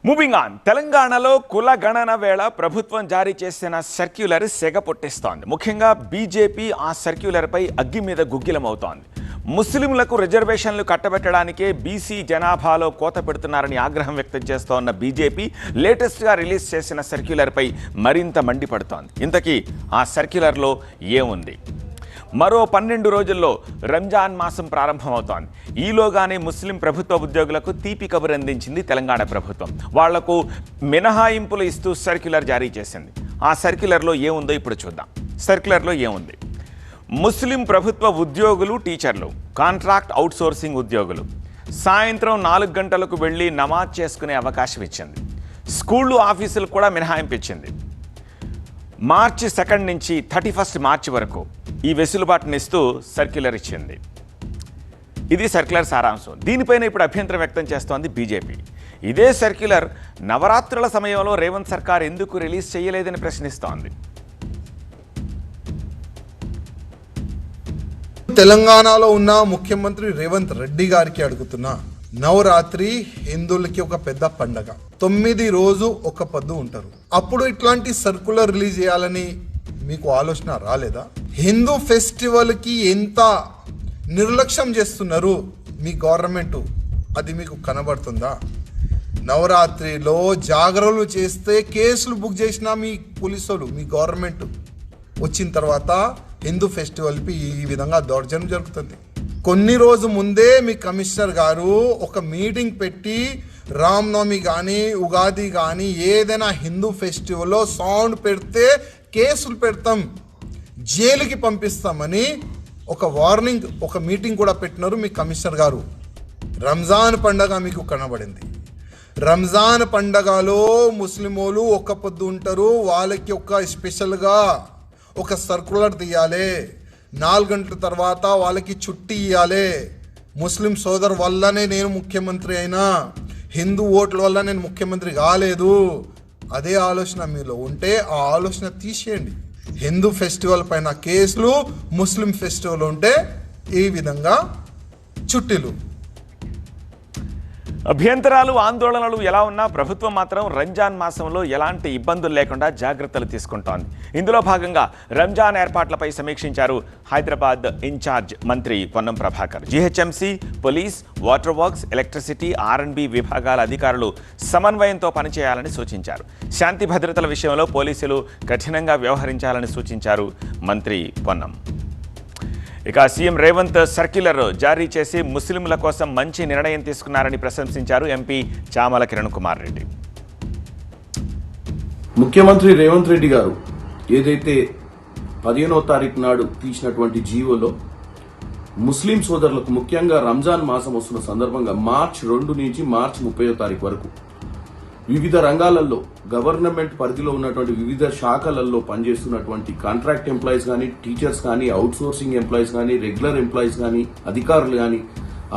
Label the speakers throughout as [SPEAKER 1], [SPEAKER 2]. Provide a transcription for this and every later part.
[SPEAKER 1] Moving on. తెలంగాణలో కుల గణన వేళ ప్రభుత్వం జారీ చేసిన సర్క్యులర్ సెగ పొట్టిస్తోంది. ముఖ్యంగా బీజేపీ ఆ సర్క్యులర్పై అగ్గి మీద గుగ్గిలమవుతోంది. ముస్లింలకు రిజర్వేషన్లు కట్టబెట్టడానికే బీసీ జనాభాలో కోత పెడుతున్నారని ఆగ్రహం వ్యక్తం చేస్తోన్న బీజేపీ లేటెస్ట్గా రిలీజ్ చేసిన సర్క్యులర్పై మరింత మండిపడుతోంది. ఇంతకీ ఆ సర్క్యులర్లో ఏముంది? మరో 12 రోజుల్లో రంజాన్ మాసం ప్రారంభమవుతోంది. ఈలోగానే ముస్లిం ప్రభుత్వ ఉద్యోగులకు తీపి కబురు అందించింది తెలంగాణ ప్రభుత్వం. వాళ్లకు మినహాయింపులు ఇస్తూ సర్క్యులర్ జారీ చేసింది. ఆ సర్క్యులర్లో ఏముందో ఇప్పుడు చూద్దాం. సర్క్యులర్లో ఏముంది? ముస్లిం ప్రభుత్వ ఉద్యోగులు, టీచర్లు, కాంట్రాక్ట్ అవుట్సోర్సింగ్ ఉద్యోగులు సాయంత్రం 4 గంటలకు వెళ్ళి నమాజ్ చేసుకునే అవకాశం ఇచ్చింది. స్కూళ్ళు, ఆఫీసులు కూడా మినహాయింపు ఇచ్చింది. మార్చి 2 నుంచి 31 మార్చి వరకు ఈ వెసులుబాటునిస్తూ సర్క్యులర్ ఇచ్చింది. ఇది సర్క్యులర్ సారాంశం. దీనిపైన ఇప్పుడు అభ్యంతరం వ్యక్తం చేస్తోంది బీజేపీ. ఇదే సర్క్యులర్ నవరాత్రుల సమయంలో రేవంత్ సర్కార్ ఎందుకు రిలీజ్ చేయలేదని ప్రశ్నిస్తోంది.
[SPEAKER 2] తెలంగాణలో ఉన్న ముఖ్యమంత్రి రేవంత్ రెడ్డి గారికి అడుగుతున్నా, నవరాత్రి హిందువులకి ఒక పెద్ద పండగ, 9 రోజు ఒక పొద్దు ఉంటారు. అప్పుడు ఇట్లాంటి సర్క్యులర్ రిలీజ్ చేయాలని మీకు ఆలోచన రాలేదా? హిందూ ఫెస్టివల్కి ఎంత నిర్లక్ష్యం చేస్తున్నారు మీ గవర్నమెంట్, అది మీకు కనబడుతుందా? నవరాత్రిలో జాగరణలు చేస్తే కేసులు బుక్ చేసిన మీ పోలీసులు, మీ గవర్నమెంట్ వచ్చిన తర్వాత హిందూ ఫెస్టివల్కి ఈ విధంగా దౌర్జన్యం జరుగుతుంది. కొన్ని రోజు ముందే మీ కమిషనర్ గారు ఒక మీటింగ్ పెట్టి రామ్నవమి కానీ ఉగాది కానీ ఏదైనా హిందూ ఫెస్టివల్లో సౌండ్ పెడితే కేసులు పెడతాం, జైలుకి పంపిస్తామని ఒక వార్నింగ్, ఒక మీటింగ్ కూడా పెట్టినారు మీ కమిషనర్ గారు. రంజాన్ పండగ మీకు కనబడింది. రంజాన్ పండగలో ముస్లిమోలు ఒక్క పొద్దు ఉంటారు. వాళ్ళకి ఒక స్పెషల్గా ఒక సర్క్యులర్ తీయాలి. 4 గంటల తర్వాత వాళ్ళకి చుట్టి ఇవ్వాలి. ముస్లిం సోదరు వల్లనే నేను ముఖ్యమంత్రి అయినా, హిందూ ఓట్ల వల్ల నేను ముఖ్యమంత్రి కాలేదు. అదే ఆలోచన మీలో ఉంటే ఆ ఆలోచన తీసేయండి. హిందూ ఫెస్టివల్ పైన కేసులు, ముస్లిం ఫెస్టివల్ ఉంటే ఈ విధంగా చుట్టీలు.
[SPEAKER 1] అభ్యంతరాలు, ఆందోళనలు ఎలా ఉన్నా ప్రభుత్వం మాత్రం రంజాన్ మాసంలో ఎలాంటి ఇబ్బందులు లేకుండా జాగ్రత్తలు తీసుకుంటోంది. ఇందులో భాగంగా రంజాన్ ఏర్పాట్లపై సమీక్షించారు హైదరాబాద్ ఇన్ఛార్జ్ మంత్రి Ponnam Prabhakar. GHMC, police, water works, electricity, R&B విభాగాల అధికారులు సమన్వయంతో పనిచేయాలని సూచించారు. శాంతి భద్రతల విషయంలో పోలీసులు కఠినంగా వ్యవహరించాలని సూచించారు మంత్రి పొన్నం. ఇక సీఎం రేవంత్ సర్క్యులర్ జారీ చేసి ముస్లింల కోసం మంచి నిర్ణయం తీసుకున్నారని ప్రశంసించారు ఎంపీ చామల కిరణ్ కుమార్ రెడ్డి.
[SPEAKER 3] ముఖ్యమంత్రి రేవంత్ రెడ్డి గారు ఏదైతే 15వ తారీఖు నాడు తీసినటువంటి జీవోలో ముస్లిం సోదరులకు ముఖ్యంగా రంజాన్ మాసం వస్తున్న సందర్భంగా మార్చి 2 నుంచి మార్చి 30వ తారీఖు వరకు వివిధ రంగాలలో గవర్నమెంట్ పరిధిలో ఉన్నటువంటి వివిధ శాఖలలో పనిచేస్తున్నటువంటి కాంట్రాక్ట్ ఎంప్లాయీస్ కానీ, టీచర్స్ కానీ, అవుట్ సోర్సింగ్ ఎంప్లాయీస్ కానీ, రెగ్యులర్ ఎంప్లాయీస్ కానీ, అధికారులు కానీ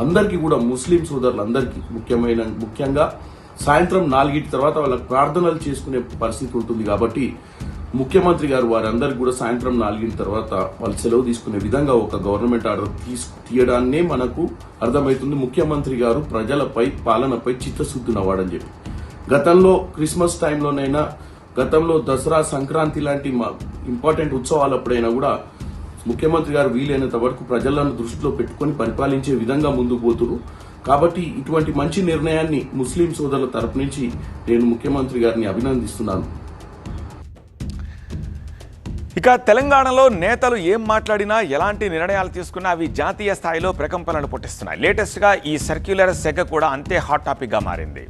[SPEAKER 3] అందరికీ కూడా ముస్లిం సోదరులందరికీ ముఖ్యంగా సాయంత్రం 4 తర్వాత వాళ్ళకి ప్రార్థనలు చేసుకునే పరిస్థితి ఉంటుంది. కాబట్టి ముఖ్యమంత్రి గారు వారందరికీ కూడా సాయంత్రం 4 తర్వాత వాళ్ళు సెలవు తీసుకునే విధంగా ఒక గవర్నమెంట్ ఆర్డర్ తీయడాన్నే మనకు అర్థమవుతుంది. ముఖ్యమంత్రి గారు ప్రజలపై, పాలనపై చిత్తశుద్ధి ఉన్నవాడని చెప్పి, గతంలో క్రిస్మస్ టైంలోనైనా, గతంలో దసరా, సంక్రాంతి లాంటి ఇంపార్టెంట్ ఉత్సవాలప్పుడైనా కూడా ముఖ్యమంత్రి గారు వీలైనంత వరకు ప్రజలను దృష్టిలో పెట్టుకుని పరిపాలించే విధంగా ముందుకు పోతున్నారు. కాబట్టి ఇటువంటి మంచి నిర్ణయాన్ని ముస్లిం సోదరుల తరపు నుంచి నేను ముఖ్యమంత్రి గారిని అభినందిస్తున్నాను.
[SPEAKER 1] ఇక తెలంగాణలో నేతలు ఏం మాట్లాడినా, ఎలాంటి నిర్ణయాలు తీసుకున్నా అవి జాతీయ స్థాయిలో ప్రకంపనలు పుట్టిస్తున్నాయి. లేటెస్ట్గా ఈ సర్క్యులర్ సెగ కూడా అంతే హాట్ టాపిక్గా మారింది.